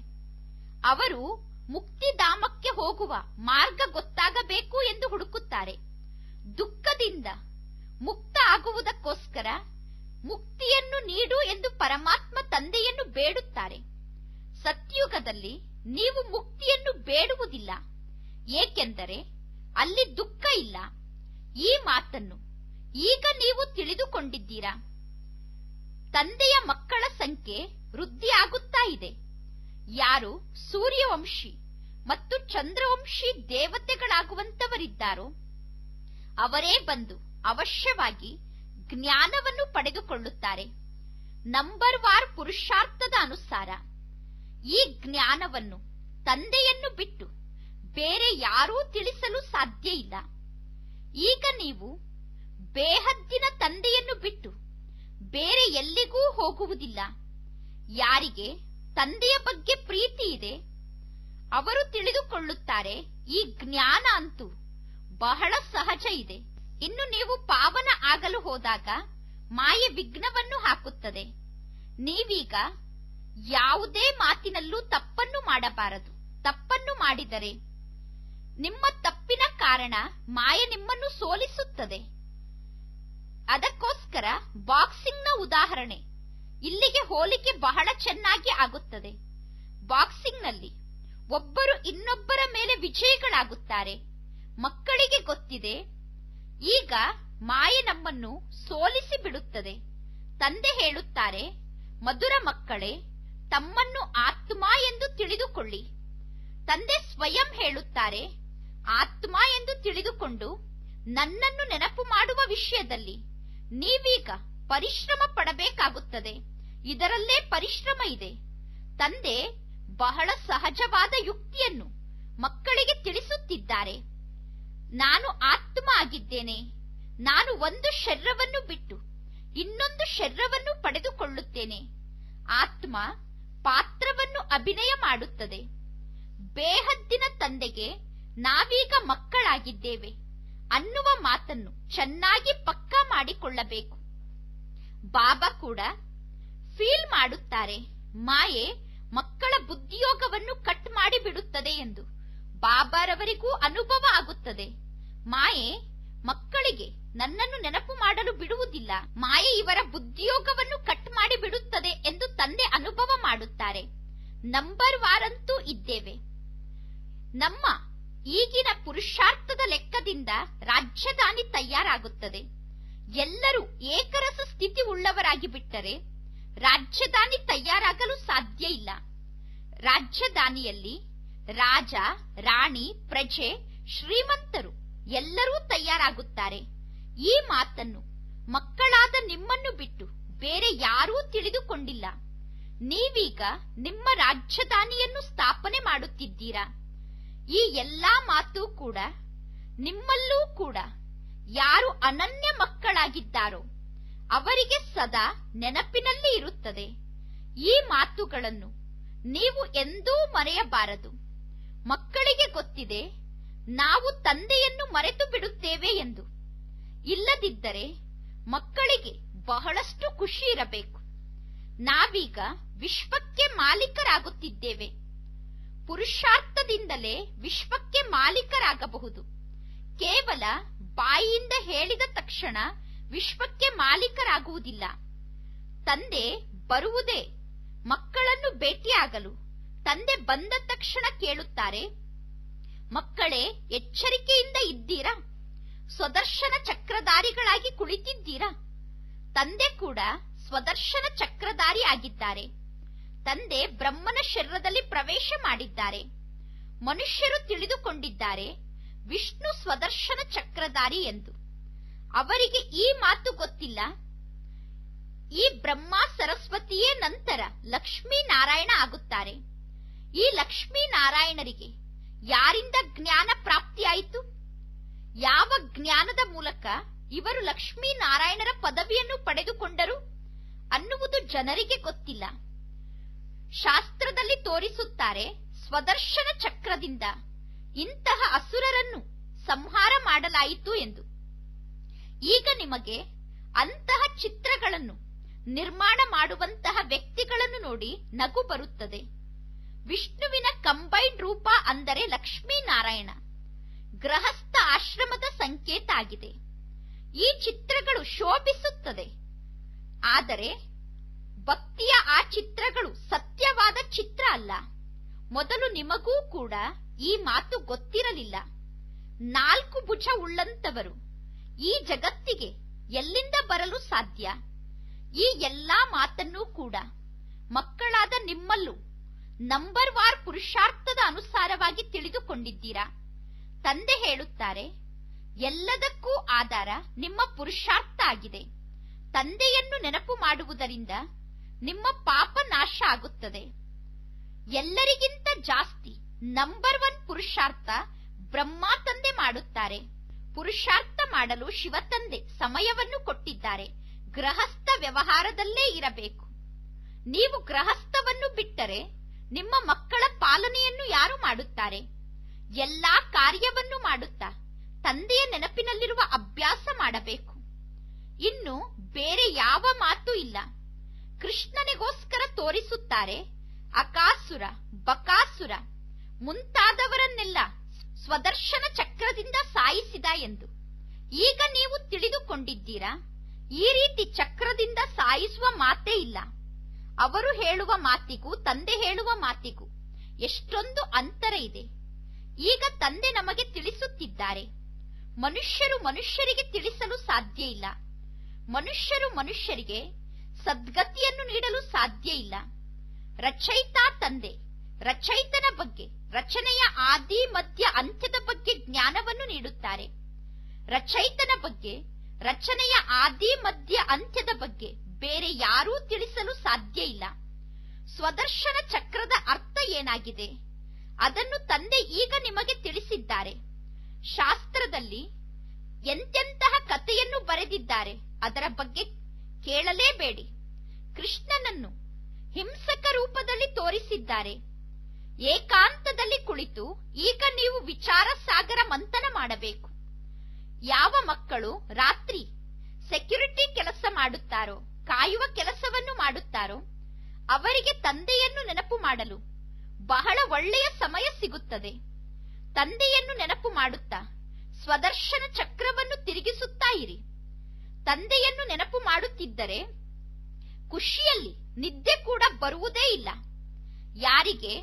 ಅವರು ಮುಕ್ತಿಧಾಮಕ್ಕೆ ಹೋಗುವ ಮಾರ್ಗ ಗೊತ್ತಾಗಬೇಕು ಎಂದು ಹುಡುಕುತ್ತಾರೆ. ದುಃಖದಿಂದ ಮುಕ್ತ ಆಗುವುದಕ್ಕೋಸ್ಕರ ಮುಕ್ತಿಯನ್ನು ನೀಡು ಎಂದು ಪರಮಾತ್ಮ ತಂದೆಯನ್ನು ಬೇಡುತ್ತಾರೆ. ಸತ್ಯುಗದಲ್ಲಿ ನೀವು ಮುಕ್ತಿಯನ್ನು ಬೇಡುವುದಿಲ್ಲ, ಏಕೆಂದರೆ ಅಲ್ಲಿ ದುಃಖ ಇಲ್ಲ. ಈ ಮಾತನ್ನು ಈಗ ನೀವು ತಿಳಿದುಕೊಂಡಿದ್ದೀರಾ. ತಂದೆಯ ಮಕ್ಕಳ ಸಂಖ್ಯೆ ವೃದ್ಧಿಯಾಗುತ್ತಾ ಇದೆ. ಯಾರು ಸೂರ್ಯವಂಶಿ ಮತ್ತು ಚಂದ್ರವಂಶಿ ದೇವತೆಗಳಾಗುವಂತವರಿದ್ದಾರೋ ಅವರೇ ಬಂದು ಅವಶ್ಯವಾಗಿ ಜ್ಞಾನವನ್ನು ಪಡೆದುಕೊಳ್ಳುತ್ತಾರೆ. ನಂಬರ್ ವಾರ್ ಪುರುಷಾರ್ಥದ ಅನುಸಾರ ಈ ಜ್ಞಾನವನ್ನು ತಂದೆಯನ್ನು ಬಿಟ್ಟು ಬೇರೆ ಯಾರೂ ತಿಳಿಸಲು ಸಾಧ್ಯ ಇಲ್ಲ. ಈಗ ನೀವು ಬೇಹದ್ದಿನ ತಂದೆಯನ್ನು ಬಿಟ್ಟು ಬೇರೆ ಎಲ್ಲಿಗೂ ಹೋಗುವುದಿಲ್ಲ. ಯಾರಿಗೆ ತಂದೆಯ ಬಗ್ಗೆ ಪ್ರೀತಿ ಇದೆ ಅವರು ತಿಳಿದುಕೊಳ್ಳುತ್ತಾರೆ, ಈ ಜ್ಞಾನ ಅಂತೂ ಬಹಳ ಸಹಜ ಇದೆ. ಇನ್ನು ನೀವು ಪಾವನ ಆಗಲು ಹೋದಾಗ ಮಾಯೆ ವಿಘ್ನವನ್ನು ಹಾಕುತ್ತದೆ. ನೀವೀಗ ಯಾವುದೇ ಮಾತಿನಲ್ಲೂ ತಪ್ಪನ್ನು ಮಾಡಬಾರದು. ತಪ್ಪನ್ನು ಮಾಡಿದರೆ ನಿಮ್ಮ ತಪ್ಪಿನ ಕಾರಣ ಮಾಯೆ ನಿಮ್ಮನ್ನು ಸೋಲಿಸುತ್ತದೆ. ಅದಕ್ಕೋಸ್ಕರ ಬಾಕ್ಸಿಂಗ್ನ ಉದಾಹರಣೆ ಇಲ್ಲಿಗೆ ಹೋಲಿಕೆ ಬಹಳ ಚೆನ್ನಾಗಿ ಆಗುತ್ತದೆ. ಬಾಕ್ಸಿಂಗ್ನಲ್ಲಿ ಒಬ್ಬರು ಇನ್ನೊಬ್ಬರ ಮೇಲೆ ವಿಜಯಿಗಳಾಗುತ್ತಾರೆ. ಮಕ್ಕಳಿಗೆ ಗೊತ್ತಿದೆ, ಈಗ ಮಾಯೆ ನಮ್ಮನ್ನು ಸೋಲಿಸಿ ಬಿಡುತ್ತದೆ. ತಂದೆ ಹೇಳುತ್ತಾರೆ, ಮಧುರ ಮಕ್ಕಳೇ, ತಮ್ಮನ್ನು ಆತ್ಮ ಎಂದು ತಿಳಿದುಕೊಳ್ಳಿ. ತಂದೆ ಸ್ವಯಂ ಹೇಳುತ್ತಾರೆ, ಆತ್ಮ ಎಂದು ತಿಳಿದುಕೊಂಡು ನನ್ನನ್ನು ನೆನಪು ಮಾಡುವ ವಿಷಯದಲ್ಲಿ ನೀವೀಗ ಪರಿಶ್ರಮ ಪಡಬೇಕಾಗುತ್ತದೆ. ಇದರಲ್ಲೇ ಪರಿಶ್ರಮ ಇದೆ. ತಂದೆ ಬಹಳ ಸಹಜವಾದ ಯುಕ್ತಿಯನ್ನು ಮಕ್ಕಳಿಗೆ ತಿಳಿಸುತ್ತಿದ್ದಾರೆ. ನಾನು ಆತ್ಮ ಆಗಿದ್ದೇನೆ. ನಾನು ಒಂದು ಶರೀರವನ್ನು ಬಿಟ್ಟು ಇನ್ನೊಂದು ಶರೀರವನ್ನು ಪಡೆದುಕೊಳ್ಳುತ್ತೇನೆ. ಆತ್ಮ ಪಾತ್ರವನ್ನು ಅಭಿನಯ ಮಾಡುತ್ತದೆ. ಬೇಹದ್ದಿನ ತಂದೆಗೆ ನಾವೀಗ ಮಕ್ಕಳಾಗಿದ್ದೇವೆ ಅನ್ನುವ ಮಾತನ್ನು ಚೆನ್ನಾಗಿ ಪಕ್ಕಾ ಮಾಡಿಕೊಳ್ಳಬೇಕು. ಬಾಬಾ ಕೂಡ ಫೀಲ್ ಮಾಡುತ್ತಾರೆ, ಮಾಯೆ ಮಕ್ಕಳ ಬುದ್ಧಿಯೋಗವನ್ನು ಕಟ್ ಮಾಡಿ ಬಿಡುತ್ತದೆ ಎಂದು. ಬಾಬಾರವರಿಗೂ ಅನುಭವ ಆಗುತ್ತದೆ, ಮಾಯೆ ಮಕ್ಕಳಿಗೆ ನನ್ನನ್ನು ನೆನಪು ಮಾಡಲು ಬಿಡುವುದಿಲ್ಲ, ಮಾಯೆ ಇವರ ಬುದ್ಧಿಯೋಗವನ್ನು ಕಟ್ ಮಾಡಿ ಬಿಡುತ್ತದೆ ಎಂದು ತಂದೆ ಅನುಭವ ಮಾಡುತ್ತಾರೆ. ನಂಬರ್ ವಾರಂತೂ ಇದ್ದೇವೆ. ನಮ್ಮ ಈಗಿನ ಪುರುಷಾರ್ಥದ ಲೆಕ್ಕದಿಂದ ರಾಜ್ಯಧಾನಿ ತಯಾರಾಗುತ್ತದೆ. ಎಲ್ಲರೂ ಏಕರಸ ಸ್ಥಿತಿ ಉಳ್ಳವರಾಗಿ ಬಿಟ್ಟರೆ ರಾಜ್ಯಧಾನಿ ತಯಾರಾಗಲು ಸಾಧ್ಯ ಇಲ್ಲ. ರಾಜ್ಯಧಾನಿಯಲ್ಲಿ ರಾಜ, ರಾಣಿ, ಪ್ರಜೆ, ಶ್ರೀಮಂತರು ಎಲ್ಲರೂ ತಯಾರಾಗುತ್ತಾರೆ. ಈ ಮಾತನ್ನು ಮಕ್ಕಳಾದ ನಿಮ್ಮನ್ನು ಬಿಟ್ಟು ಬೇರೆ ಯಾರೂ ತಿಳಿದುಕೊಂಡಿಲ್ಲ. ನೀವೀಗ ನಿಮ್ಮ ರಾಜ್ಯಧಾನಿಯನ್ನು ಸ್ಥಾಪನೆ ಮಾಡುತ್ತಿದ್ದೀರಾ. ಈ ಎಲ್ಲಾ ಮಾತು ಕೂಡ ನಿಮ್ಮಲ್ಲೂ ಕೂಡ ಯಾರು ಅನನ್ಯ ಮಕ್ಕಳಾಗಿದ್ದಾರೋ ಅವರಿಗೆ ಸದಾ ನೆನಪಿನಲ್ಲಿ ಇರುತ್ತದೆ. ಈ ಮಾತುಗಳನ್ನು ನೀವು ಎಂದೂ ಮರೆಯಬಾರದು. ಮಕ್ಕಳಿಗೆ ಗೊತ್ತಿದೆ, ನಾವು ತಂದೆಯನ್ನು ಮರೆತು ಬಿಡುತ್ತೇವೆ ಎಂದು. ಇಲ್ಲದಿದ್ದರೆ ಮಕ್ಕಳಿಗೆ ಬಹಳಷ್ಟು ಖುಷಿ ಇರಬೇಕು. ನಾವೀಗ ವಿಶ್ವಕ್ಕೆ ಮಾಲೀಕರಾಗುತ್ತಿದ್ದೇವೆ. ಪುರುಷಾರ್ಥದಿಂದಲೇ ವಿಶ್ವಕ್ಕೆ ಮಾಲೀಕರಾಗಬಹುದು. ಕೇವಲ ಬಾಯಿಯಿಂದ ಹೇಳಿದ ತಕ್ಷಣ ವಿಶ್ವಕ್ಕೆ ಮಾಲೀಕರಾಗುವುದಿಲ್ಲ. ತಂದೆ ಬರುವುದೇ ಮಕ್ಕಳನ್ನು ಭೇಟಿಯಾಗಲು. ತಂದೆ ಬಂದ ತಕ್ಷಣ ಕೇಳುತ್ತಾರೆ, ಮಕ್ಕಳೇ ಎಚ್ಚರಿಕೆಯಿಂದ ಇದ್ದೀರಾ? ಸ್ವದರ್ಶನ ಚಕ್ರಧಾರಿಗಳಾಗಿ ಕುಳಿತಿದ್ದೀರಾ? ತಂದೆ ಕೂಡ ಸ್ವದರ್ಶನ ಚಕ್ರಧಾರಿ ಆಗಿದ್ದಾರೆ. ತಂದೆ ಬ್ರಹ್ಮನ ಶರೀರದಲ್ಲಿ ಪ್ರವೇಶ ಮಾಡಿದ್ದಾರೆ. ಮನುಷ್ಯರು ತಿಳಿದುಕೊಂಡಿದ್ದಾರೆ ವಿಷ್ಣು ಸ್ವದರ್ಶನ ಚಕ್ರಧಾರಿ ಎಂದು. ಅವರಿಗೆ ಈ ಮಾತು ಗೊತ್ತಿಲ್ಲ, ಈ ಬ್ರಹ್ಮ ಸರಸ್ವತಿಯೇ ನಂತರ ಲಕ್ಷ್ಮೀನಾರಾಯಣ ಆಗುತ್ತಾರೆ. ಈ ಲಕ್ಷ್ಮೀನಾರಾಯಣರಿಗೆ ಯಾರಿಂದ ಜ್ಞಾನ ಪ್ರಾಪ್ತಿಯಾಯಿತು? ಯಾವ ಜ್ಞಾನದ ಮೂಲಕ ಇವರು ಲಕ್ಷ್ಮೀನಾರಾಯಣರ ಪದವಿಯನ್ನು ಪಡೆದುಕೊಂಡರು ಅನ್ನುವುದು ಜನರಿಗೆ ಗೊತ್ತಿಲ್ಲ. ಶಾಸ್ತ್ರದಲ್ಲಿ ತೋರಿಸುತ್ತಾರೆ, ಸ್ವದರ್ಶನ ಚಕ್ರದಿಂದ ಇಂತಹ ಅಸುರರನ್ನು ಸಂಹಾರ ಮಾಡಲಾಯಿತು ಎಂದು. ಈಗ ನಿಮಗೆ ಅಂತಹ ಚಿತ್ರಗಳನ್ನು ನಿರ್ಮಾಣ ಮಾಡುವಂತಹ ವ್ಯಕ್ತಿಗಳನ್ನು ನೋಡಿ ನಗು ಬರುತ್ತದೆ. ವಿಷ್ಣುವಿನ ಕಂಬೈನ್ಡ್ ರೂಪ ಅಂದರೆ ಲಕ್ಷ್ಮೀನಾರಾಯಣ. ಗೃಹಸ್ಥ ಆಶ್ರಮದ ಸಂಕೇತ ಆಗಿದೆ. ಈ ಚಿತ್ರಗಳು ಶೋಭಿಸುತ್ತದೆ, ಆದರೆ ಭಕ್ತಿಯ ಆ ಚಿತ್ರಗಳು ಸತ್ಯವಾದ ಚಿತ್ರ ಅಲ್ಲ. ಮೊದಲು ನಿಮಗೂ ಕೂಡ ಈ ಮಾತು ಗೊತ್ತಿರಲಿಲ್ಲ. 4 ಭುಜ ಉಳ್ಳಂತವರು ಈ ಜಗತ್ತಿಗೆ ಎಲ್ಲಿಂದ ಬರಲು ಸಾಧ್ಯ? ಈ ಎಲ್ಲಾ ಮಾತನ್ನೂ ಕೂಡ ಮಕ್ಕಳಾದ ನಿಮ್ಮಲ್ಲೂ ನಂಬರ್ ವಾರ್ ಪುರುಷಾರ್ಥದ ಅನುಸಾರವಾಗಿ ತಿಳಿದುಕೊಂಡಿದ್ದೀರಾ. ತಂದೆ ಹೇಳುತ್ತಾರೆ, ಎಲ್ಲದಕ್ಕೂ ಆಧಾರ ನಿಮ್ಮ ಪುರುಷಾರ್ಥ ಆಗಿದೆ. ತಂದೆಯನ್ನು ನೆನಪು ಮಾಡುವುದರಿಂದ ನಿಮ್ಮ ಪಾಪ ನಾಶ ಆಗುತ್ತದೆ. ಎಲ್ಲರಿಗಿಂತ ಜಾಸ್ತಿ ನಂಬರ್ 1 ಪುರುಷಾರ್ಥ ಬ್ರಹ್ಮ ತಂದೆ ಮಾಡುತ್ತಾರೆ. ಪುರುಷಾರ್ಥ ಮಾಡಲು ಶಿವತಂದೆ ಸಮಯವನ್ನು ಕೊಟ್ಟಿದ್ದಾರೆ. ಗೃಹಸ್ಥ ವ್ಯವಹಾರದಲ್ಲೇ ಇರಬೇಕು. ನೀವು ಗೃಹಸ್ಥವನ್ನು ಬಿಟ್ಟರೆ ನಿಮ್ಮ ಮಕ್ಕಳ ಪಾಲನೆಯನ್ನು ಯಾರು ಮಾಡುತ್ತಾರೆ? ಎಲ್ಲಾ ಕಾರ್ಯವನ್ನು ಮಾಡುತ್ತಾ ತಂದೆಯ ನೆನಪಿನಲ್ಲಿರುವ ಅಭ್ಯಾಸ ಮಾಡಬೇಕು. ಇನ್ನು ಬೇರೆ ಯಾವ ಮಾತು ಇಲ್ಲ. ಕೃಷ್ಣನಿಗೋಸ್ಕರ ತೋರಿಸುತ್ತಾರೆ, ಅಕಾಸುರ, ಬಕಾಸುರ ಮುಂತಾದವರನ್ನೆಲ್ಲ ಸ್ವದರ್ಶನ ಚಕ್ರದಿಂದ ಸಾಯಿಸಿದ ಎಂದು. ಈಗ ನೀವು ತಿಳಿದುಕೊಂಡಿದ್ದೀರಾ, ಈ ರೀತಿ ಚಕ್ರದಿಂದ ಸಾಯಿಸುವ ಮಾತೇ ಇಲ್ಲ. ಅವರು ಹೇಳುವ ಮಾತಿಗೂ ತಂದೆ ಹೇಳುವ ಮಾತಿಗೂ ಎಷ್ಟೊಂದು ಅಂತರ ಇದೆ. ಈಗ ತಂದೆ ನಮಗೆ ತಿಳಿಸುತ್ತಿದ್ದಾರೆ, ಮನುಷ್ಯರು ಮನುಷ್ಯರಿಗೆ ತಿಳಿಸಲು ಸಾಧ್ಯ ಇಲ್ಲ. ಮನುಷ್ಯರು ಮನುಷ್ಯರಿಗೆ ಸದ್ಗತಿಯನ್ನು ನೀಡಲು ಸಾಧ್ಯ ಇಲ್ಲ. ರಚಯಿತ ತಂದೆ ರಚಯಿತನ ಬಗ್ಗೆ, ರಚನೆಯ ಆದಿ ಮಧ್ಯ ಅಂತ್ಯದ ಬಗ್ಗೆ ಜ್ಞಾನವನ್ನು ನೀಡುತ್ತಾರೆ. ರಚಯಿತನ ಬಗ್ಗೆ, ರಚನೆಯ ಆದಿ ಮಧ್ಯ ಅಂತ್ಯದ ಬಗ್ಗೆ ಬೇರೆ ಯಾರೂ ತಿಳಿಸಲು ಸಾಧ್ಯ ಇಲ್ಲ. ಸ್ವದರ್ಶನ ಚಕ್ರದ ಅರ್ಥ ಏನಾಗಿದೆ ಅದನ್ನು ತಂದೆ ಈಗ ನಿಮಗೆ ತಿಳಿಸಿದ್ದಾರೆ. ಶಾಸ್ತ್ರದಲ್ಲಿ ಎಂತೆಂತಹ ಕಥೆಯನ್ನು ಬರೆದಿದ್ದಾರೆ, ಅದರ ಬಗ್ಗೆ ಕೇಳಲೇಬೇಡಿ. ಕೃಷ್ಣನನ್ನು ಹಿಂಸಕ ರೂಪದಲ್ಲಿ ತೋರಿಸಿದ್ದಾರೆ. ಏಕಾಂತದಲ್ಲಿ ಕುಳಿತು ಈಗ ನೀವು ವಿಚಾರ ಸಾಗರ ಮಂಥನ ಮಾಡಬೇಕು. ಯಾವ ಮಕ್ಕಳು ರಾತ್ರಿ ಸೆಕ್ಯೂರಿಟಿ ಕೆಲಸ ಮಾಡುತ್ತಾರೋ, ಕಾಯುವ ಕೆಲಸವನ್ನು ಮಾಡುತ್ತಾರೋ, ಅವರಿಗೆ ತಂದೆಯನ್ನು ನೆನಪು ಮಾಡಲು ಬಹಳ ಒಳ್ಳೆಯ ಸಮಯ ಸಿಗುತ್ತದೆ. ತಂದೆಯನ್ನು ನೆನಪು ಮಾಡುತ್ತಾ ಸ್ವದರ್ಶನ ಚಕ್ರವನ್ನು ತಿರುಗಿಸುತ್ತಾ ಇರಿ. ತಂದೆಯನ್ನು ನೆನಪು ಮಾಡುತ್ತಿದ್ದರೆ ಖುಷಿಯಲ್ಲಿ ನಿದ್ದೆ ಕೂಡ ಬರುವುದೇ ಇಲ್ಲ. ಯಾರಿಗೆ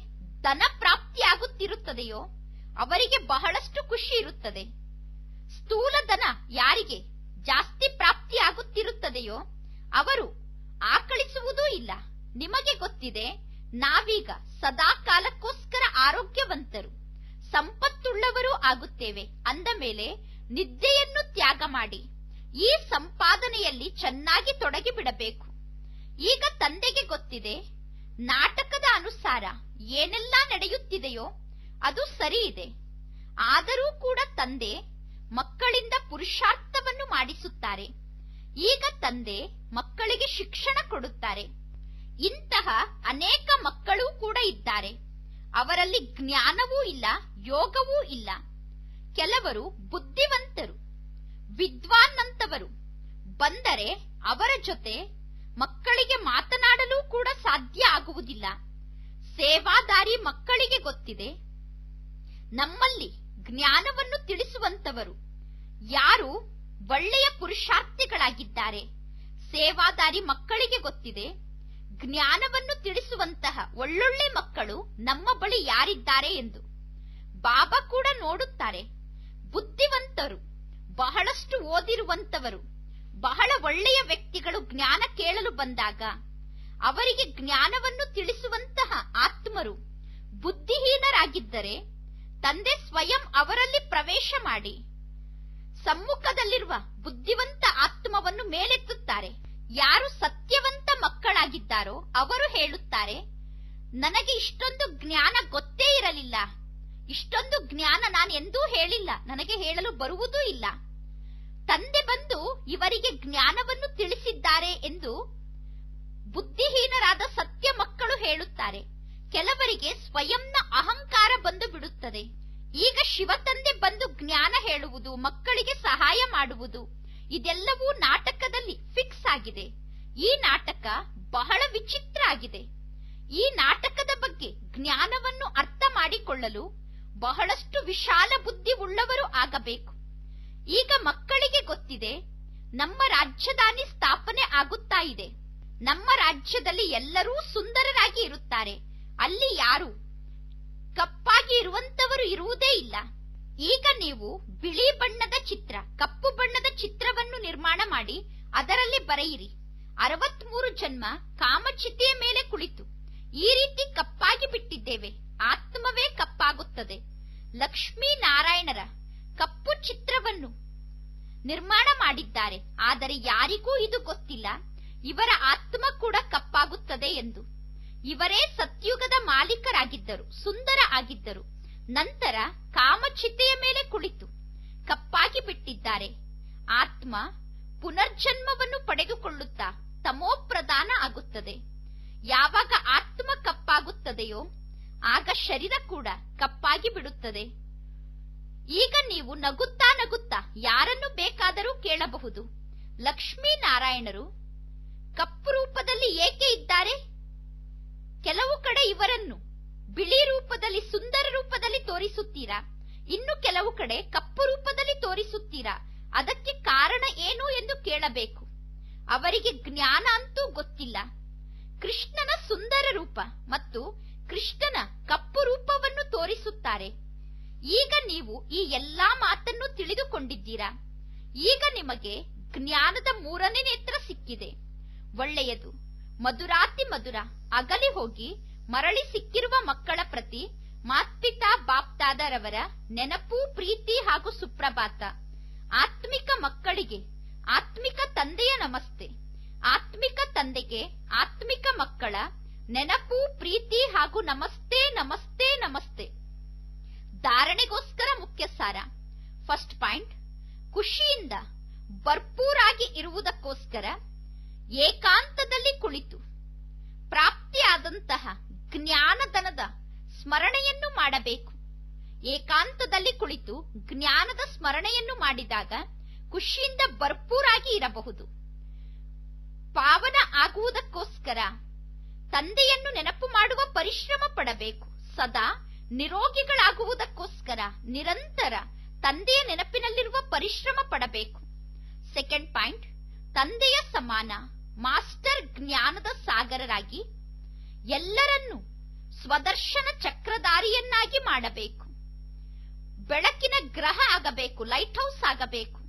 ಧನ ಪ್ರಾಪ್ತಿಯಾಗುತ್ತಿರುತ್ತದೆಯೋ ಅವರಿಗೆ ಬಹಳಷ್ಟು ಖುಷಿ ಇರುತ್ತದೆ. ಸ್ಥೂಲ ಧನ ಯಾರಿಗೆ ಜಾಸ್ತಿ ಪ್ರಾಪ್ತಿಯಾಗುತ್ತಿರುತ್ತದೆಯೋ ಅವರು ಆಕಳಿಸುವುದೂ ಇಲ್ಲ. ನಿಮಗೆ ಗೊತ್ತಿದೆ, ನಾವೀಗ ಸದಾ ಕಾಲಕ್ಕೋಸ್ಕರ ಆರೋಗ್ಯವಂತರು, ಸಂಪತ್ತುಳ್ಳವರೂ ಆಗುತ್ತೇವೆ ಅಂದ ಮೇಲೆ ನಿದ್ದೆಯನ್ನು ತ್ಯಾಗ ಮಾಡಿ ಈ ಸಂಪಾದನೆಯಲ್ಲಿ ಚೆನ್ನಾಗಿ ತೊಡಗಿಬಿಡಬೇಕು. ಈಗ ತಂದೆಗೆ ಗೊತ್ತಿದೆ, ನಾಟಕದ ಅನುಸಾರ ಏನೆಲ್ಲ ನಡೆಯುತ್ತಿದೆಯೋ ಅದು ಸರಿ ಇದೆ. ಆದರೂ ಕೂಡ ತಂದೆ ಮಕ್ಕಳಿಂದ ಪುರುಷಾರ್ಥವನ್ನು ಮಾಡಿಸುತ್ತಾರೆ. ಈಗ ತಂದೆ ಮಕ್ಕಳಿಗೆ ಶಿಕ್ಷಣ ಕೊಡುತ್ತಾರೆ. ಇಂತಹ ಅನೇಕ ಮಕ್ಕಳೂ ಕೂಡ ಇದ್ದಾರೆ. ಅವರಲ್ಲಿ ಜ್ಞಾನವೂ ಇಲ್ಲ, ಯೋಗವೂ ಇಲ್ಲ. ಕೆಲವರು ಬುದ್ಧಿವಂತರು, ವಿದ್ವಾನ್ ಅಂತವರು ಬಂದರೆ ಅವರ ಜೊತೆ ಮಕ್ಕಳಿಗೆ ಮಾತನಾಡಲು ಕೂಡ ಸಾಧ್ಯ ಆಗುವುದಿಲ್ಲ. ಸೇವಾದಾರಿ ಮಕ್ಕಳಿಗೆ ಗೊತ್ತಿದೆ, ನಮ್ಮಲ್ಲಿ ಜ್ಞಾನವನ್ನು ತಿಳಿಸುವಂತವರು ಯಾರು ಒಳ್ಳೆಯ ಪುರುಷಾರ್ಥಿಗಳಾಗಿದ್ದಾರೆ. ಸೇವಾದಾರಿ ಮಕ್ಕಳಿಗೆ ಗೊತ್ತಿದೆ, ಜ್ಞಾನವನ್ನು ತಿಳಿಸುವಂತಹ ಒಳ್ಳೊಳ್ಳೆ ಮಕ್ಕಳು ನಮ್ಮ ಬಳಿ ಯಾರಿದ್ದಾರೆ ಎಂದು. ಬಾಬಾ ಕೂಡ ನೋಡುತ್ತಾರೆ, ಬುದ್ಧಿವಂತರು, ಬಹಳಷ್ಟು ಓದಿರುವಂತವರು, ಬಹಳ ಒಳ್ಳೆಯ ವ್ಯಕ್ತಿಗಳು ಜ್ಞಾನ ಕೇಳಲು ಬಂದಾಗ ಅವರಿಗೆ ಜ್ಞಾನವನ್ನು ತಿಳಿಸುವಂತಹ ಆತ್ಮರು ಬುದ್ಧಿಹೀನರಾಗಿದ್ದರೆ ತಂದೆ ಸ್ವಯಂ ಅವರಲ್ಲಿ ಪ್ರವೇಶ ಮಾಡಿ ಸಮ್ಮುಖದಲ್ಲಿರುವ ಬುದ್ಧಿವಂತ ಆತ್ಮವನ್ನು ಮೇಲೆತ್ತುತ್ತಾರೆ. ಯಾರು ಸತ್ಯವಂತ ಮಕ್ಕಳಾಗಿದ್ದಾರೋ ಅವರು ಹೇಳುತ್ತಾರೆ, ನನಗೆ ಇಷ್ಟೊಂದು ಜ್ಞಾನ ಗೊತ್ತೇ ಇರಲಿಲ್ಲ, ಇಷ್ಟೊಂದು ಜ್ಞಾನ ನಾನು ಎಂದೂ ಹೇಳಿಲ್ಲ, ನನಗೆ ಹೇಳಲು ಬರುವುದೂ ಇಲ್ಲ. ತಂದೆ ಬಂದು ಇವರಿಗೆ ಜ್ಞಾನವನ್ನು ತಿಳಿಸಿದ್ದಾರೆ ಎಂದು ಬುದ್ಧಿಹೀನರಾದ ಸತ್ಯ ಮಕ್ಕಳು ಹೇಳುತ್ತಾರೆ. ಕೆಲವರಿಗೆ ಸ್ವಯಂನ ಅಹಂಕಾರ ಬಂದು ಬಿಡುತ್ತದೆ. ಈಗ ಶಿವ ತಂದೆ ಬಂದು ಜ್ಞಾನ ಹೇಳುವುದು, ಮಕ್ಕಳಿಗೆ ಸಹಾಯ ಮಾಡುವುದು, ಇದೆಲ್ಲವೂ ನಾಟಕದಲ್ಲಿ ಫಿಕ್ಸ್ ಆಗಿದೆ. ಈ ನಾಟಕ ಬಹಳ ವಿಚಿತ್ರ ಆಗಿದೆ. ಈ ನಾಟಕದ ಬಗ್ಗೆ ಜ್ಞಾನವನ್ನು ಅರ್ಥ ಮಾಡಿಕೊಳ್ಳಲು ಬಹಳಷ್ಟು ವಿಶಾಲ ಬುದ್ಧಿ ಉಳ್ಳವರು ಆಗಬೇಕು. ಈಗ ಮಕ್ಕಳಿಗೆ ಗೊತ್ತಿದೆ, ನಮ್ಮ ರಾಜಧಾನಿ ಸ್ಥಾಪನೆ ಆಗುತ್ತಾ ಇದೆ. ನಮ್ಮ ರಾಜ್ಯದಲ್ಲಿ ಎಲ್ಲರೂ ಸುಂದರರಾಗಿ ಇರುತ್ತಾರೆ. ಅಲ್ಲಿ ಯಾರು ಕಪ್ಪಾಗಿ ಇರುವಂತವರು ಇರುವುದೇ ಇಲ್ಲ. ಈಗ ನೀವು ಬಿಳಿ ಬಣ್ಣದ ಚಿತ್ರ, ಕಪ್ಪು ಬಣ್ಣದ ಚಿತ್ರವನ್ನು ನಿರ್ಮಾಣ ಮಾಡಿ ಅದರಲ್ಲಿ ಬರೆಯಿರಿ, 63 ಜನ್ಮ ಕಾಮಚಿತೆಯ ಮೇಲೆ ಕುಳಿತು ಈ ರೀತಿ ಕಪ್ಪಾಗಿ ಬಿಟ್ಟಿದ್ದೇವೆ, ಆತ್ಮವೇ ಕಪ್ಪಾಗುತ್ತದೆ. ಲಕ್ಷ್ಮೀ ನಾರಾಯಣರ ಕಪ್ಪು ಚಿತ್ರವನ್ನು ನಿರ್ಮಾಣ ಮಾಡಿದ್ದಾರೆ. ಆದರೆ ಯಾರಿಗೂ ಇದು ಗೊತ್ತಿಲ್ಲ, ಇವರ ಆತ್ಮ ಕೂಡ ಕಪ್ಪಾಗುತ್ತದೆ ಎಂದು. ಇವರೇ ಸತ್ಯುಗದ ಮಾಲೀಕರಾಗಿದ್ದರು, ಸುಂದರ ಆಗಿದ್ದರು. ನಂತರ ಕಾಮಚಿತೆಯ ಮೇಲೆ ಕುಳಿತು ಕಪ್ಪಾಗಿ ಬಿಟ್ಟಿದ್ದಾರೆ. ಆತ್ಮ ಪುನರ್ಜನ್ಮವನ್ನು ಪಡೆದುಕೊಳ್ಳುತ್ತಾ ತಮೋಪ್ರಧಾನ ಆಗುತ್ತದೆ. ಯಾವಾಗ ಆತ್ಮ ಕಪ್ಪಾಗುತ್ತದೆಯೋ ಆಗ ಶರೀರ ಕೂಡ ಕಪ್ಪಾಗಿ ಬಿಡುತ್ತದೆ. ಈಗ ನೀವು ನಗುತ್ತಾ ನಗುತ್ತಾ ಯಾರನ್ನು ಬೇಕಾದರೂ ಕೇಳಬಹುದು, ಲಕ್ಷ್ಮೀ ನಾರಾಯಣರು ಕಪ್ಪು ರೂಪದಲ್ಲಿ ಏಕೆ ಇದ್ದಾರೆ? ಕೆಲವು ಕಡೆ ಇವರನ್ನು ಬಿಳಿ ರೂಪದಲ್ಲಿ, ಸುಂದರ ರೂಪದಲ್ಲಿ ತೋರಿಸುತ್ತೀರಾ? ಇನ್ನು ಕೆಲವು ಕಡೆ ಕಪ್ಪು ರೂಪದಲ್ಲಿ ತೋರಿಸುತ್ತೀರಾ, ಅದಕ್ಕೆ ಕಾರಣ ಏನು ಎಂದು ಕೇಳಬೇಕು. ಅವರಿಗೆ ಜ್ಞಾನ ಅಂತೂ ಗೊತ್ತಿಲ್ಲ. ಕೃಷ್ಣನ ಸುಂದರ ರೂಪ ಮತ್ತು ಕೃಷ್ಣನ ಕಪ್ಪು ರೂಪವನ್ನು ತೋರಿಸುತ್ತಾರೆ. ಈಗ ನೀವು ಈ ಎಲ್ಲಾ ಮಾತನ್ನು ತಿಳಿದುಕೊಂಡಿದ್ದೀರಾ. ಈಗ ನಿಮಗೆ ಜ್ಞಾನದ ಮೂರನೇ ನೇತ್ರ ಸಿಕ್ಕಿದೆ. ಒಳ್ಳೆಯದು. ಮಧುರಾತಿ ಮಧುರ ಅಗಲಿ ಹೋಗಿ ಮರಳಿ ಸಿಕ್ಕಿರುವ ಮಕ್ಕಳ ಪ್ರತಿ ಮಾತ್ಪಿತಾ ಬಾಪ್ದಾದರವರ ನೆನಪು, ಪ್ರೀತಿ ಹಾಗೂ ಸುಪ್ರಭಾತ. ಆತ್ಮಿಕ ಮಕ್ಕಳಿಗೆ ಆತ್ಮಿಕ ತಂದೆಯ ನಮಸ್ತೆ. ಆತ್ಮಿಕ ತಂದೆಗೆ ಆತ್ಮಿಕ ಮಕ್ಕಳ ನೆನಪು, ಪ್ರೀತಿ ಹಾಗೂ ನಮಸ್ತೆ ನಮಸ್ತೆ ನಮಸ್ತೆ. ಧಾರಣೆಗೋಸ್ಕರ ಮುಖ್ಯ ಸಾರ. ಫಸ್ಟ್ ಪಾಯಿಂಟ್, ಖುಷಿಯಿಂದ ಭರ್ಪೂರಾಗಿ ಇರುವುದಕ್ಕೋಸ್ಕರ ಏಕಾಂತದಲ್ಲಿ ಕುಳಿತು ಪ್ರಾಪ್ತಿಯಾದಂತಹ ಜ್ಞಾನಧನದ ಸ್ಮರಣೆಯನ್ನು ಮಾಡಬೇಕು. ಏಕಾಂತದಲ್ಲಿ ಕುಳಿತು ಜ್ಞಾನದ ಸ್ಮರಣೆಯನ್ನು ಮಾಡಿದಾಗ ಖುಷಿಯಿಂದ ಭರ್ಪೂರಾಗಿ ಇರಬಹುದು. ಪಾವನ ಆಗುವುದಕ್ಕೋಸ್ಕರ ತಂದೆಯನ್ನು ನೆನಪು ಮಾಡುವ ಪರಿಶ್ರಮ ಪಡಬೇಕು. ಸದಾ ನಿರೋಗಿಗಳಾಗುವುದಕ್ಕೋಸ್ಕರ ನಿರಂತರ ತಂದೆಯ ನೆನಪಿನಲ್ಲಿರುವ ಪರಿಶ್ರಮ ಪಡಬೇಕು. ಸೆಕೆಂಡ್ ಪಾಯಿಂಟ್, ತಂದೆಯ ಸಮಾನ ಮಾಸ್ಟರ್ ಜ್ಞಾನದ ಸಾಗರರಾಗಿ ಎಲ್ಲರನ್ನೂ ಸ್ವದರ್ಶನ ಚಕ್ರಧಾರಿಯನ್ನಾಗಿ ಮಾಡಬೇಕು. ಬೆಳಕಿನ ಗ್ರಹ ಆಗಬೇಕು, ಲೈಟ್ ಹೌಸ್ ಆಗಬೇಕು.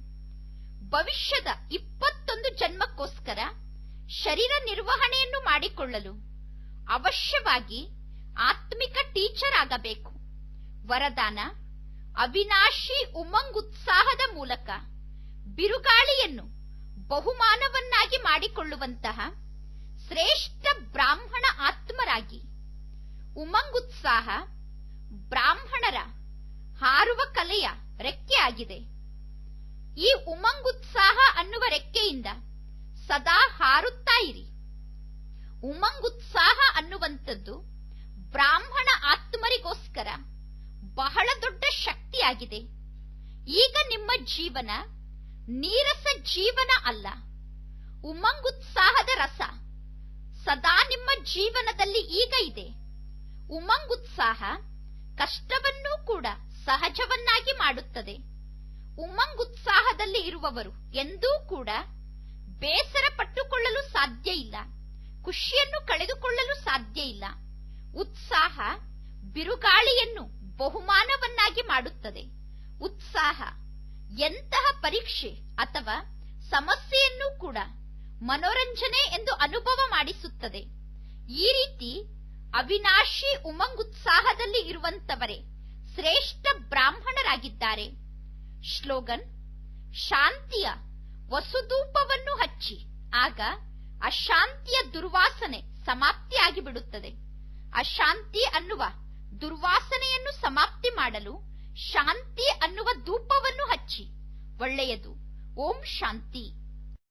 ಭವಿಷ್ಯದ 21 ಜನ್ಮಕ್ಕೋಸ್ಕರ ಶರೀರ ನಿರ್ವಹಣೆಯನ್ನು ಮಾಡಿಕೊಳ್ಳಲು ಅವಶ್ಯವಾಗಿ ಆತ್ಮಿಕ ಟೀಚರ್ ಆಗಬೇಕು. ವರದಾನ: ಅವಿನಾಶಿ ಉಮಂಗುತ್ಸಾಹದ ಮೂಲಕ ಬಿರುಗಾಳಿಯನ್ನು ಬಹುಮಾನವನ್ನಾಗಿ ಮಾಡಿಕೊಳ್ಳುವಂತಹ ಶ್ರೇಷ್ಠ ಬ್ರಾಹ್ಮಣ ಆತ್ಮರಾಗಿ. ಉಮಂಗುತ್ಸಾಹ ಬ್ರಾಹ್ಮಣರ ಹಾರುವ ಕಲೆಯ ರೆಕ್ಕೆ ಆಗಿದೆ. ಈ ಉಮಂಗುತ್ಸಾಹ ಅನ್ನುವ ರೆಕ್ಕೆಯಿಂದ ಸದಾ ಹಾರುತ್ತಾ ಇರಿ. ಉಮಂಗುತ್ಸಾಹ ಅನ್ನುವಂಥದ್ದು ಬ್ರಾಹ್ಮಣ ಆತ್ಮರಿಗೋಸ್ಕರ ಬಹಳ ದೊಡ್ಡ ಶಕ್ತಿಯಾಗಿದೆ. ಈಗ ನಿಮ್ಮ ಜೀವನ ನೀರಸ ಜೀವನ ಅಲ್ಲ. ಉಮಂಗುತ್ಸಾಹದ ರಸ ಸದಾ ನಿಮ್ಮ ಜೀವನದಲ್ಲಿ ಈಗ ಇದೆ. ಉಮಂಗುತ್ಸಾಹ ಕಷ್ಟವನ್ನೂ ಕೂಡ ಸಹಜವನ್ನಾಗಿ ಮಾಡುತ್ತದೆ. ಉಮಂಗುತ್ಸಾಹದಲ್ಲಿ ಇರುವವರು ಎಂದೂ ಕೂಡ ಬೇಸರ ಪಟ್ಟುಕೊಳ್ಳಲು ಸಾಧ್ಯ ಇಲ್ಲ, ಖುಷಿಯನ್ನು ಕಳೆದುಕೊಳ್ಳಲು ಸಾಧ್ಯ ಇಲ್ಲ. ಉತ್ಸಾಹ ಬಿರುಗಾಳಿಯನ್ನು ಬಹುಮಾನವನ್ನಾಗಿ ಮಾಡುತ್ತದೆ. ಉತ್ಸಾಹ ಎಂತಹ ಪರೀಕ್ಷೆ ಅಥವಾ ಸಮಸ್ಯೆಯನ್ನೂ ಕೂಡ ಮನೋರಂಜನೆ ಎಂದು ಅನುಭವ ಮಾಡಿಸುತ್ತದೆ. ಈ ರೀತಿ ಅವಿನಾಶಿ ಉಮಂಗುತ್ಸಾಹದಲ್ಲಿ ಇರುವಂತವರೇ ಶ್ರೇಷ್ಠ ಬ್ರಾಹ್ಮಣರಾಗಿದ್ದಾರೆ. ಶ್ಲೋಗನ್: ಶಾಂತಿಯ ವಸುಧೂಪವನ್ನು ಹಚ್ಚಿ, ಆಗ ಅಶಾಂತಿಯ ದುರ್ವಾಸನೆ ಸಮಾಪ್ತಿಯಾಗಿ ಬಿಡುತ್ತದೆ. ಅಶಾಂತಿ ಅನ್ನುವ ದುರ್ವಾಸನೆಯನ್ನು ಸಮಾಪ್ತಿ ಮಾಡಲು ಶಾಂತಿ ಅನ್ನುವ ಧೂಪವನ್ನು ಹಚ್ಚಿ. ಒಳ್ಳೆಯದು. ಓಂ ಶಾಂತಿ.